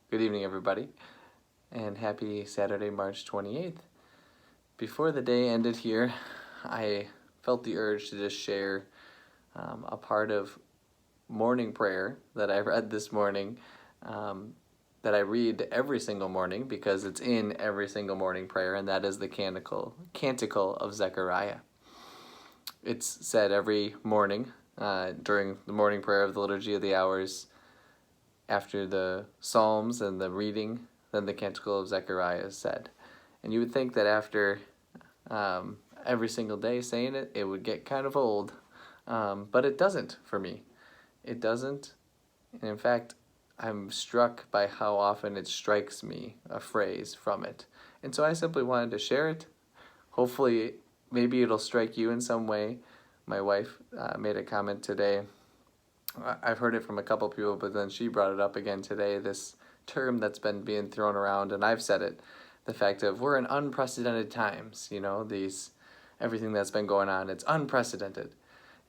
Good evening, everybody, and happy Saturday, March 28th. Before the day ended here, I felt the urge to just share a part of morning prayer that I read this morning, that I read every single morning because it's in every single morning prayer, and that is the Canticle of Zechariah. It's said every morning during the morning prayer of the Liturgy of the Hours. After the Psalms and the reading, then the Canticle of Zechariah is said. And you would think that after every single day saying it, it would get kind of old. But it doesn't for me. It doesn't. And in fact, I'm struck by how often it strikes me, a phrase from it. And so I simply wanted to share it. Hopefully, maybe it'll strike you in some way. My wife made a comment today. I've heard it from a couple people, but then she brought it up again today, this term that's been being thrown around, and I've said it, the fact of we're in unprecedented times, everything that's been going on, it's unprecedented.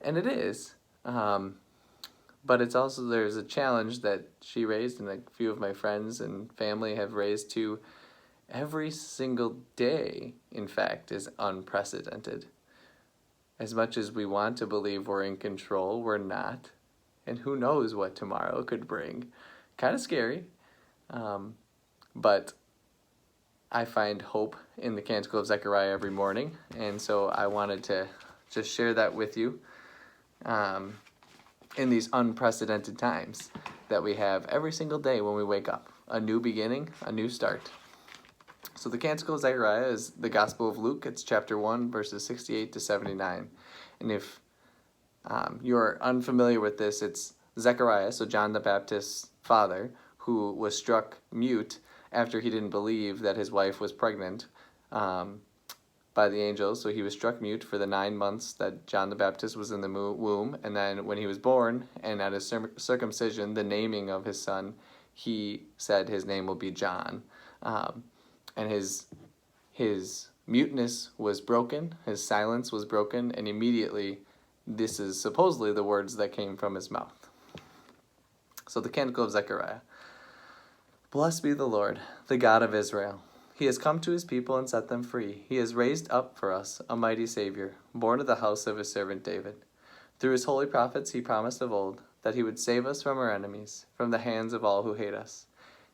And it is, but it's also, there's a challenge that she raised, and a few of my friends and family have raised too. Every single day, in fact, is unprecedented. As much as we want to believe we're in control, we're not. And who knows what tomorrow could bring. Kind of scary, but I find hope in the Canticle of Zechariah every morning, and so I wanted to just share that with you in these unprecedented times that we have every single day when we wake up. A new beginning, a new start. So the Canticle of Zechariah is the Gospel of Luke. It's chapter 1, verses 68 to 79. And if you're unfamiliar with this, it's Zechariah, so John the Baptist's father, who was struck mute after he didn't believe that his wife was pregnant by the angels. So he was struck mute for the 9 months that John the Baptist was in the womb. And then when he was born, and at his circumcision, the naming of his son, he said his name will be John. And his muteness was broken, his silence was broken, and immediately this is supposedly the words that came from his mouth. So the Canticle of Zechariah. Blessed be the Lord, the God of Israel. He has come to his people and set them free. He has raised up for us a mighty Savior, born of the house of his servant David. Through his holy prophets he promised of old that he would save us from our enemies, from the hands of all who hate us.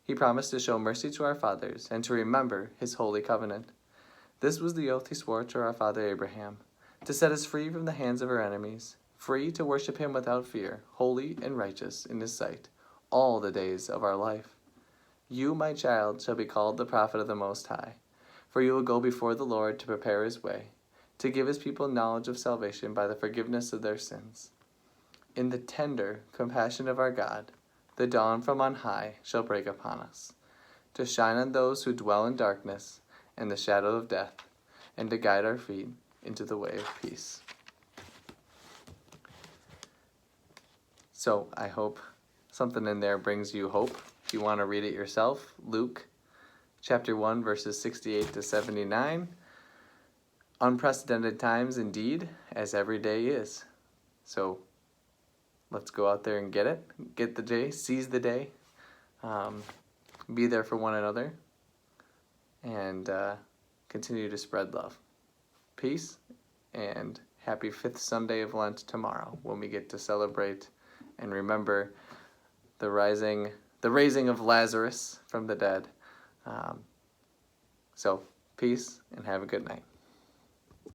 He promised to show mercy to our fathers and to remember his holy covenant. This was the oath he swore to our father Abraham, to set us free from the hands of our enemies, free to worship him without fear, holy and righteous in his sight, all the days of our life. You, my child, shall be called the prophet of the Most High, for you will go before the Lord to prepare his way, to give his people knowledge of salvation by the forgiveness of their sins. In the tender compassion of our God, the dawn from on high shall break upon us, to shine on those who dwell in darkness and the shadow of death, and to guide our feet into the way of peace. So I hope something in there brings you hope. If you want to read it yourself, Luke chapter 1, verses 68 to 79. Unprecedented times indeed, as every day is. So let's go out there and get it. Get the day, seize the day. Be there for one another. And continue to spread love. Peace, and happy 5th Sunday of Lent tomorrow, when we get to celebrate and remember the raising of Lazarus from the dead. So peace, and have a good night.